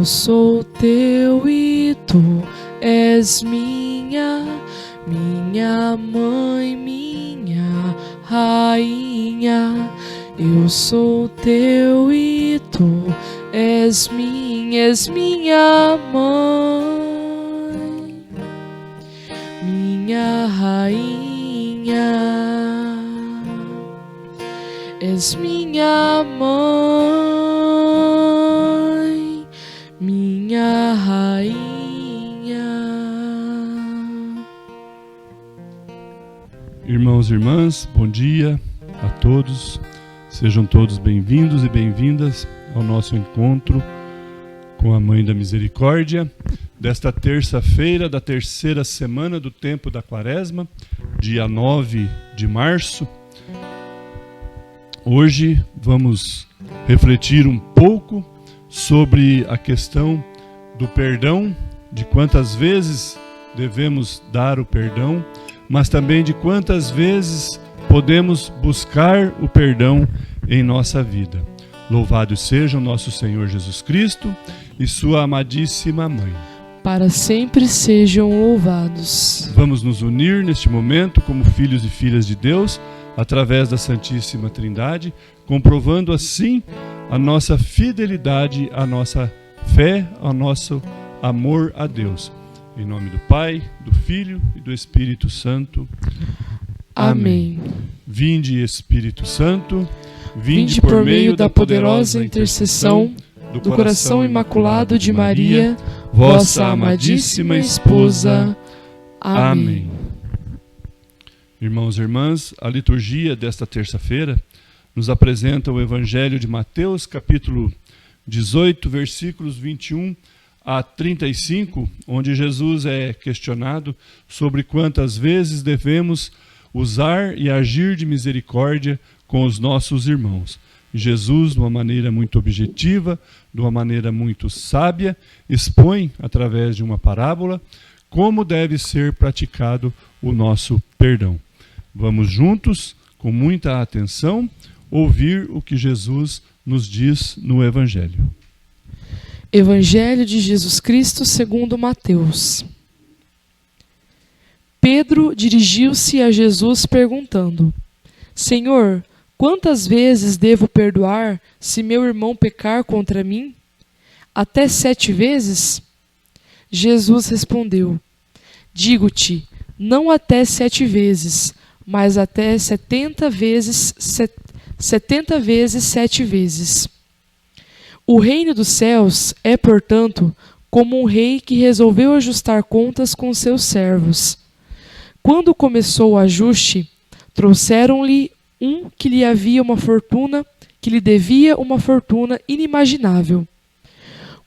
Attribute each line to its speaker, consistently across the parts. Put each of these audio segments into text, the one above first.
Speaker 1: sou teu e tu és minha mãe, minha rainha. Eu sou teu e tu és minha mãe, minha rainha. És minha mãe, minha rainha.
Speaker 2: Irmãos e irmãs, bom dia a todos. Sejam todos bem-vindos e bem-vindas ao nosso encontro com a Mãe da Misericórdia, desta terça-feira da terceira semana do tempo da Quaresma, dia 9 de março. Hoje vamos refletir um pouco sobre a questão do perdão, de quantas vezes devemos dar o perdão, mas também de quantas vezes podemos buscar o perdão em nossa vida. Louvado seja o nosso Senhor Jesus Cristo e sua amadíssima Mãe.
Speaker 1: Para sempre sejam louvados.
Speaker 2: Vamos nos unir neste momento como filhos e filhas de Deus, através da Santíssima Trindade, comprovando assim a nossa fidelidade, a nossa fé, o nosso amor a Deus. Em nome do Pai, do Filho e do Espírito Santo.
Speaker 1: Amém.
Speaker 2: Vinde, Espírito Santo,
Speaker 1: vinde por meio da poderosa intercessão do coração imaculado de Maria, vossa amadíssima esposa. Amém.
Speaker 2: Irmãos e irmãs, a liturgia desta terça-feira nos apresenta o Evangelho de Mateus, capítulo 18, versículos 21 a 35, onde Jesus é questionado sobre quantas vezes devemos usar e agir de misericórdia com os nossos irmãos. Jesus, de uma maneira muito objetiva, de uma maneira muito sábia, expõe, através de uma parábola, como deve ser praticado o nosso perdão. Vamos juntos, com muita atenção, ouvir o que Jesus nos diz no Evangelho.
Speaker 1: Evangelho de Jesus Cristo segundo Mateus. Pedro dirigiu-se a Jesus perguntando: Senhor, quantas vezes devo perdoar se meu irmão pecar contra mim? Até 7 vezes? Jesus respondeu: Digo-te, não até 7 vezes, mas até 70 vezes 7 vezes. O reino dos céus é, portanto, como um rei que resolveu ajustar contas com seus servos. Quando começou o ajuste, trouxeram-lhe um que lhe devia uma fortuna inimaginável.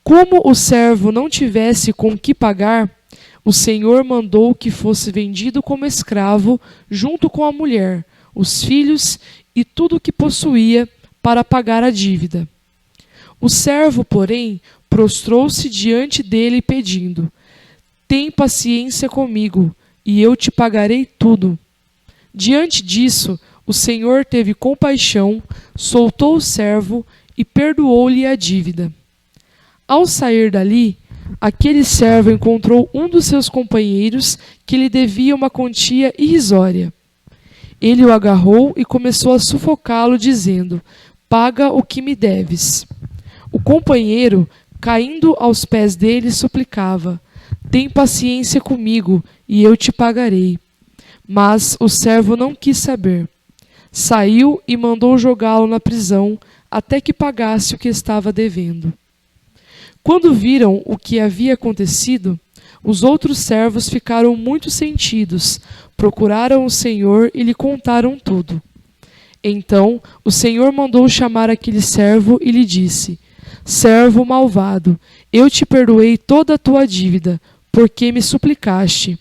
Speaker 1: Como o servo não tivesse com que pagar, o Senhor mandou que fosse vendido como escravo junto com a mulher, os filhos e tudo o que possuía para pagar a dívida. O servo, porém, prostrou-se diante dele pedindo: Tem paciência comigo, e eu te pagarei tudo. Diante disso, o Senhor teve compaixão, soltou o servo e perdoou-lhe a dívida. Ao sair dali, aquele servo encontrou um dos seus companheiros que lhe devia uma quantia irrisória. Ele o agarrou e começou a sufocá-lo, dizendo: Paga o que me deves. O companheiro, caindo aos pés dele, suplicava: Tem paciência comigo, e eu te pagarei. Mas o servo não quis saber. Saiu e mandou jogá-lo na prisão, até que pagasse o que estava devendo. Quando viram o que havia acontecido, os outros servos ficaram muito sentidos, procuraram o Senhor e lhe contaram tudo. Então o Senhor mandou chamar aquele servo e lhe disse: Servo malvado, eu te perdoei toda a tua dívida, porque me suplicaste.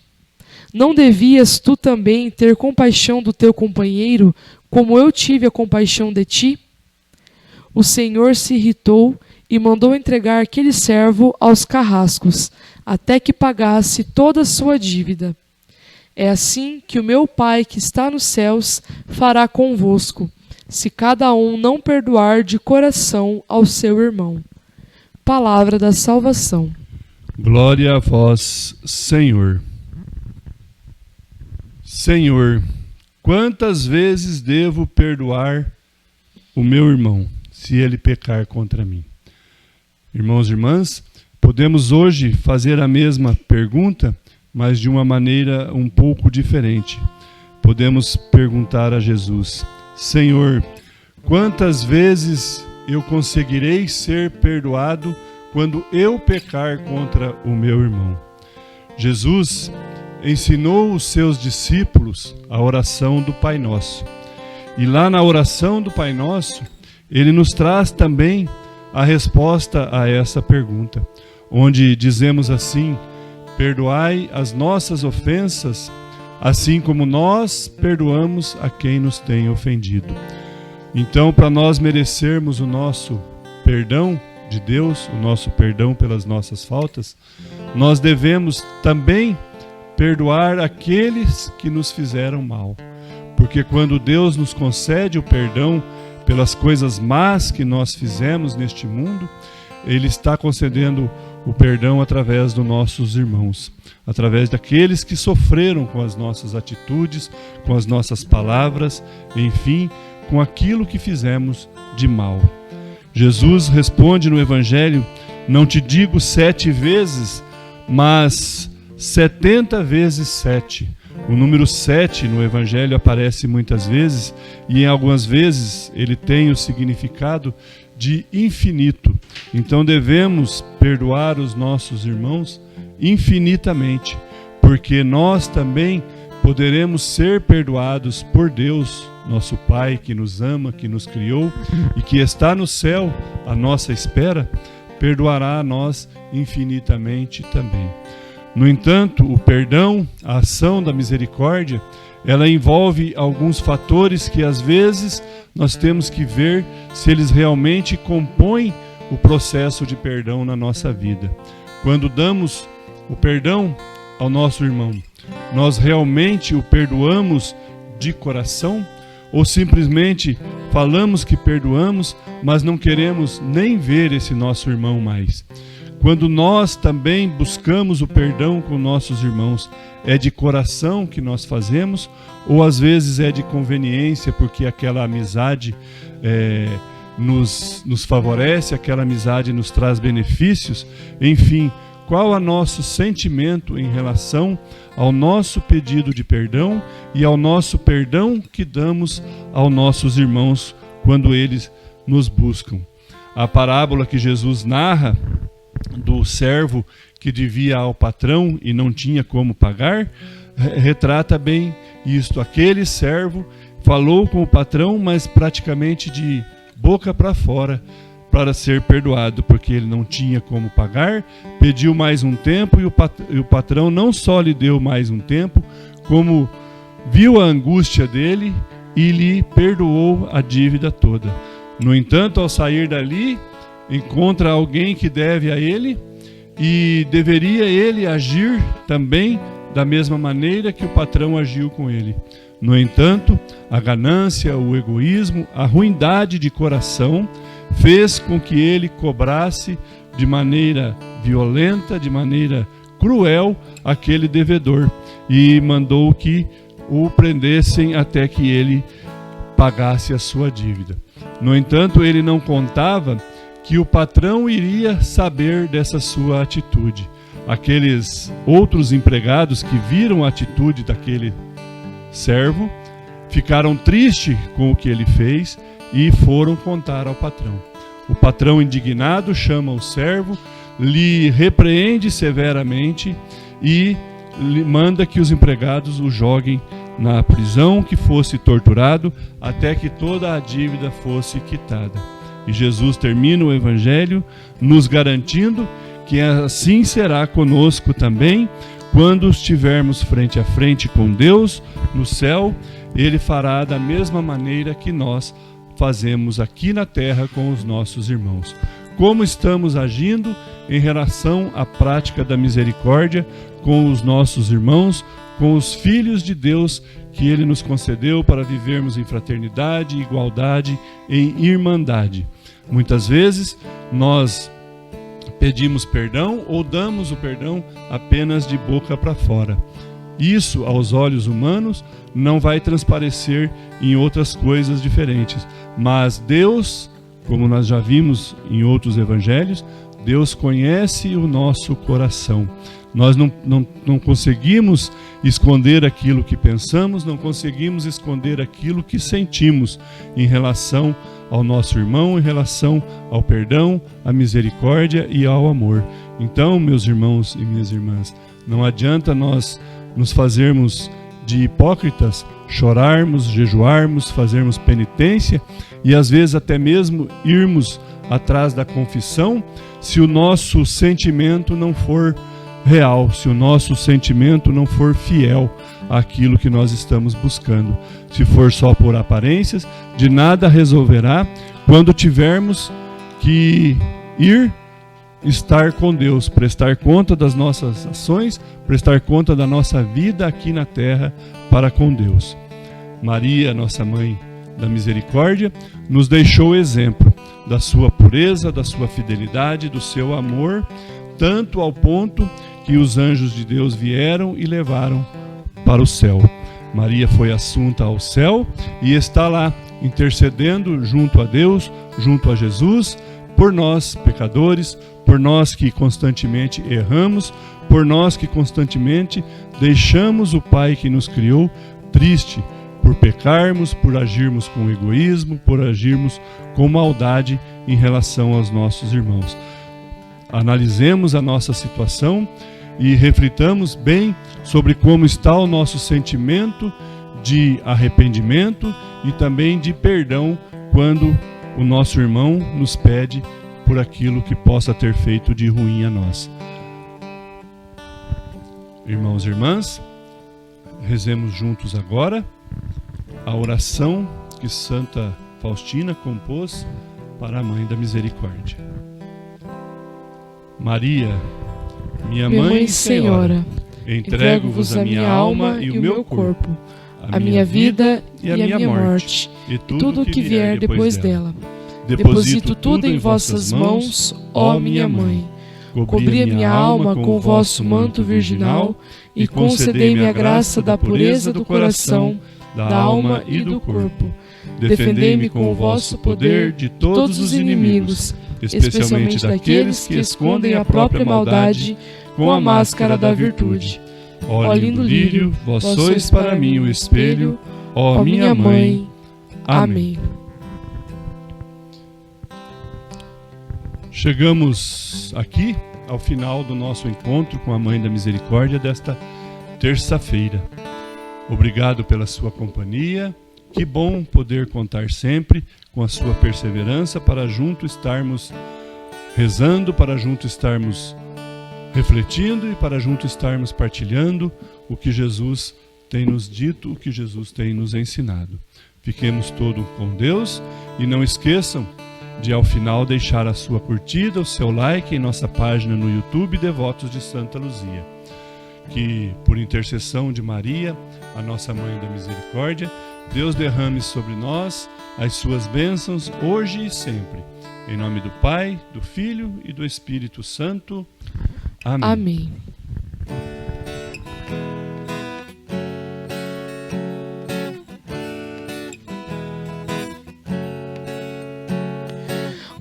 Speaker 1: Não devias tu também ter compaixão do teu companheiro, como eu tive a compaixão de ti? O Senhor se irritou e mandou entregar aquele servo aos carrascos, até que pagasse toda a sua dívida. É assim que o meu Pai que está nos céus fará convosco, se cada um não perdoar de coração ao seu irmão. palavra da salvação.
Speaker 2: Glória a vós, Senhor. Senhor, quantas vezes devo perdoar o meu irmão, se ele pecar contra mim? Irmãos e irmãs, podemos hoje fazer a mesma pergunta, mas de uma maneira um pouco diferente. Podemos perguntar a Jesus: Senhor, quantas vezes eu conseguirei ser perdoado quando eu pecar contra o meu irmão? Jesus ensinou os seus discípulos a oração do Pai Nosso. E lá na oração do Pai Nosso, ele nos traz também a resposta a essa pergunta, onde dizemos assim: perdoai as nossas ofensas, assim como nós perdoamos a quem nos tem ofendido. Então, para nós merecermos o nosso perdão de Deus, o nosso perdão pelas nossas faltas, nós devemos também perdoar aqueles que nos fizeram mal. Porque quando Deus nos concede o perdão pelas coisas más que nós fizemos neste mundo, Ele está concedendo o perdão através dos nossos irmãos, através daqueles que sofreram com as nossas atitudes, com as nossas palavras, enfim, com aquilo que fizemos de mal. Jesus responde no Evangelho: não te digo 7 vezes, mas 70 vezes 7. O número 7 no Evangelho aparece muitas vezes e em algumas vezes ele tem o significado de infinito. Então devemos perdoar os nossos irmãos infinitamente, porque nós também poderemos ser perdoados por Deus, nosso Pai, que nos ama, que nos criou e que está no céu à nossa espera, perdoará a nós infinitamente também. No entanto, o perdão, a ação da misericórdia, ela envolve alguns fatores que às vezes nós temos que ver se eles realmente compõem o processo de perdão na nossa vida. Quando damos o perdão ao nosso irmão, nós realmente o perdoamos de coração? Ou simplesmente falamos que perdoamos, mas não queremos nem ver esse nosso irmão mais? Quando nós também buscamos o perdão com nossos irmãos, é de coração que nós fazemos, ou às vezes é de conveniência, porque aquela amizade nos favorece, aquela amizade nos traz benefícios? Enfim, qual é o nosso sentimento em relação ao nosso pedido de perdão e ao nosso perdão que damos aos nossos irmãos quando eles nos buscam? A parábola que Jesus narra do servo que devia ao patrão e não tinha como pagar, retrata bem isto. Aquele servo falou com o patrão, mas praticamente de boca para fora, para ser perdoado, porque ele não tinha como pagar, pediu mais um tempo e o patrão não só lhe deu mais um tempo, como viu a angústia dele e lhe perdoou a dívida toda. No entanto, ao sair dali, encontra alguém que deve a ele e deveria ele agir também da mesma maneira que o patrão agiu com ele. No entanto, a ganância, o egoísmo, a ruindade de coração fez com que ele cobrasse de maneira violenta, de maneira cruel, aquele devedor e mandou que o prendessem até que ele pagasse a sua dívida. No entanto, ele não contava que o patrão iria saber dessa sua atitude. Aqueles outros empregados que viram a atitude daquele servo ficaram tristes com o que ele fez e foram contar ao patrão. O patrão, indignado, chama o servo, lhe repreende severamente e lhe manda que os empregados o joguem na prisão, que fosse torturado até que toda a dívida fosse quitada. E Jesus termina o Evangelho nos garantindo que assim será conosco também, quando estivermos frente a frente com Deus no céu. Ele fará da mesma maneira que nós fazemos aqui na terra com os nossos irmãos. Como estamos agindo em relação à prática da misericórdia com os nossos irmãos, com os filhos de Deus que Ele nos concedeu para vivermos em fraternidade, igualdade, em irmandade. Muitas vezes nós pedimos perdão ou damos o perdão apenas de boca para fora. Isso, aos olhos humanos, não vai transparecer em outras coisas diferentes. Mas Deus, como nós já vimos em outros evangelhos, Deus conhece o nosso coração. Nós não conseguimos esconder aquilo que pensamos, não conseguimos esconder aquilo que sentimos em relação ao nosso irmão, em relação ao perdão, à misericórdia e ao amor. Então, meus irmãos e minhas irmãs, não adianta nós nos fazermos de hipócritas, chorarmos, jejuarmos, fazermos penitência e às vezes até mesmo irmos atrás da confissão, se o nosso sentimento não for real, se o nosso sentimento não for fiel àquilo que nós estamos buscando. Se for só por aparências, de nada resolverá quando tivermos que estar com Deus, prestar conta das nossas ações, prestar conta da nossa vida aqui na terra para com Deus. Maria, nossa mãe da misericórdia, nos deixou o exemplo da sua pureza, da sua fidelidade, do seu amor, tanto ao ponto que os anjos de Deus vieram e levaram para o céu. Maria foi assunta ao céu e está lá intercedendo junto a Deus, junto a Jesus, por nós pecadores, por nós que constantemente erramos, por nós que constantemente deixamos o Pai que nos criou triste, por pecarmos, por agirmos com egoísmo, por agirmos com maldade em relação aos nossos irmãos. Analisemos a nossa situação e reflitamos bem sobre como está o nosso sentimento de arrependimento e também de perdão quando o nosso irmão nos pede por aquilo que possa ter feito de ruim a nós. Irmãos e irmãs, rezemos juntos agora a oração que Santa Faustina compôs para a Mãe da Misericórdia. Maria, minha Mãe e Senhora, entrego-vos a minha alma e o meu corpo, a minha vida e a minha morte, e tudo o que vier depois dela. Deposito tudo em vossas mãos, ó minha Mãe. Cobri a minha alma com o vosso manto virginal e concedei-me a graça da pureza do coração, da alma e do corpo. Defendei-me com o vosso poder de todos os inimigos, especialmente daqueles que escondem a própria maldade com a máscara da virtude. Ó lindo lírio, vós sois para mim o espelho, ó minha Mãe. Amém. Chegamos aqui ao final do nosso encontro com a Mãe da Misericórdia desta terça-feira. Obrigado pela sua companhia. Que bom poder contar sempre com a sua perseverança para junto estarmos rezando, para junto estarmos refletindo e para junto estarmos partilhando o que Jesus tem nos dito, o que Jesus tem nos ensinado. Fiquemos todos com Deus e não esqueçam de ao final deixar a sua curtida, o seu like em nossa página no YouTube Devotos de Santa Luzia. Que por intercessão de Maria, a nossa Mãe da Misericórdia, Deus derrame sobre nós as suas bênçãos hoje e sempre. Em nome do Pai, do Filho e do Espírito Santo. Amém.
Speaker 1: Amém.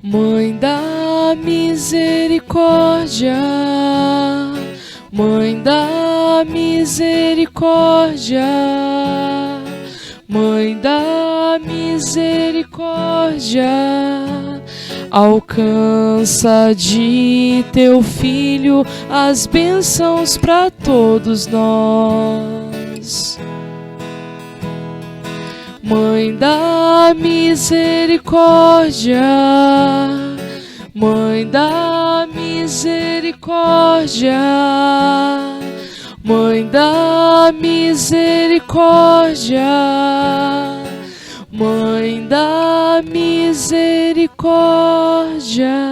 Speaker 1: Mãe da Misericórdia, Mãe da Misericórdia, Mãe da Misericórdia, alcança de teu Filho as bênçãos para todos nós. Mãe da Misericórdia, Mãe da Misericórdia, Mãe da Misericórdia, Mãe da Misericórdia.